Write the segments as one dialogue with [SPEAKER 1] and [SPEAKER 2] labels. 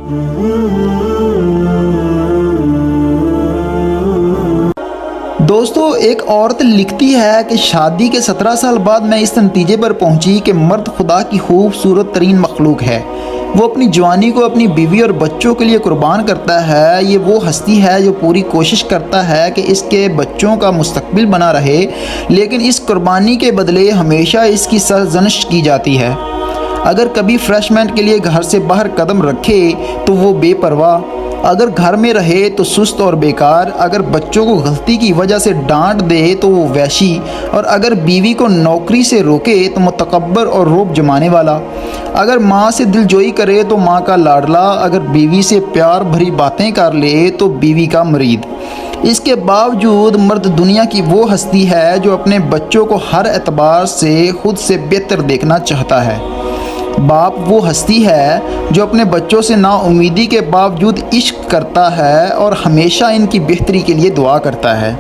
[SPEAKER 1] दोस्तों, एक औरत लिखती है कि शादी के 17 साल बाद मैं इस नतीजे पर पहुंची कि मर्द खुदा की खूबसूरत तरीन मखलूक है। वो अपनी जवानी को अपनी बीवी और बच्चों के लिए कुर्बान करता है। ये वो हस्ती है जो पूरी कोशिश करता है कि इसके बच्चों का मुस्तकबिल बना रहे, लेकिन इस कुर्बानी के बदले हमेशा इसकी सरजनिश की जाती है। अगर कभी फ्रेशमेंट के लिए घर से बाहर कदम रखे तो वो बेपरवाह, अगर घर में रहे तो सुस्त और बेकार, अगर बच्चों को गलती की वजह से डांट दे तो वो वैशी, और अगर बीवी को नौकरी से रोके तो मुतकब्बर और रोब जमाने वाला, अगर माँ से दिलजोई करे तो माँ का लाडला, अगर बीवी से प्यार भरी बातें कर ले तो बीवी का मरीद। इसके बावजूद मर्द दुनिया की वो हस्ती है जो अपने बच्चों को हर एतबार से खुद से बेहतर देखना चाहता है। बाप वो हस्ती है जो अपने बच्चों से नाउमीदी के बावजूद इश्क करता है और हमेशा इनकी बेहतरी के लिए दुआ करता है।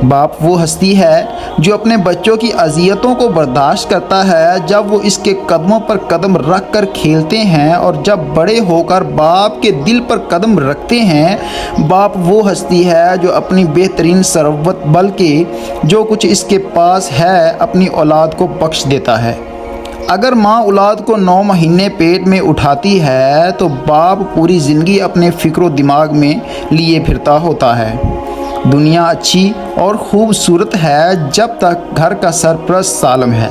[SPEAKER 1] बाप वो हस्ती है जो अपने बच्चों की अजियतों को बर्दाश्त करता है जब वो इसके कदमों पर कदम रख कर खेलते हैं, और जब बड़े होकर बाप के दिल पर कदम रखते हैं। बाप वो हस्ती है जो अपनी बेहतरीन सरवत बल्कि जो कुछ इसके पास है अपनी औलाद को बख्श देता है। अगर माँ औलाद को 9 महीने पेट में उठाती है तो बाप पूरी ज़िंदगी अपने फ़िक्र दिमाग में लिए फिरता होता है। दुनिया अच्छी और ख़ूबसूरत है जब तक घर का सरपरस्त सालम है।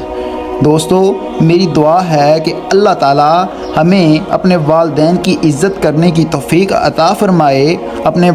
[SPEAKER 1] दोस्तों, मेरी दुआ है कि अल्लाह ताला हमें अपने वालिदैन की इज़्ज़त करने की तौफ़ीक अता फ़रमाए। अपने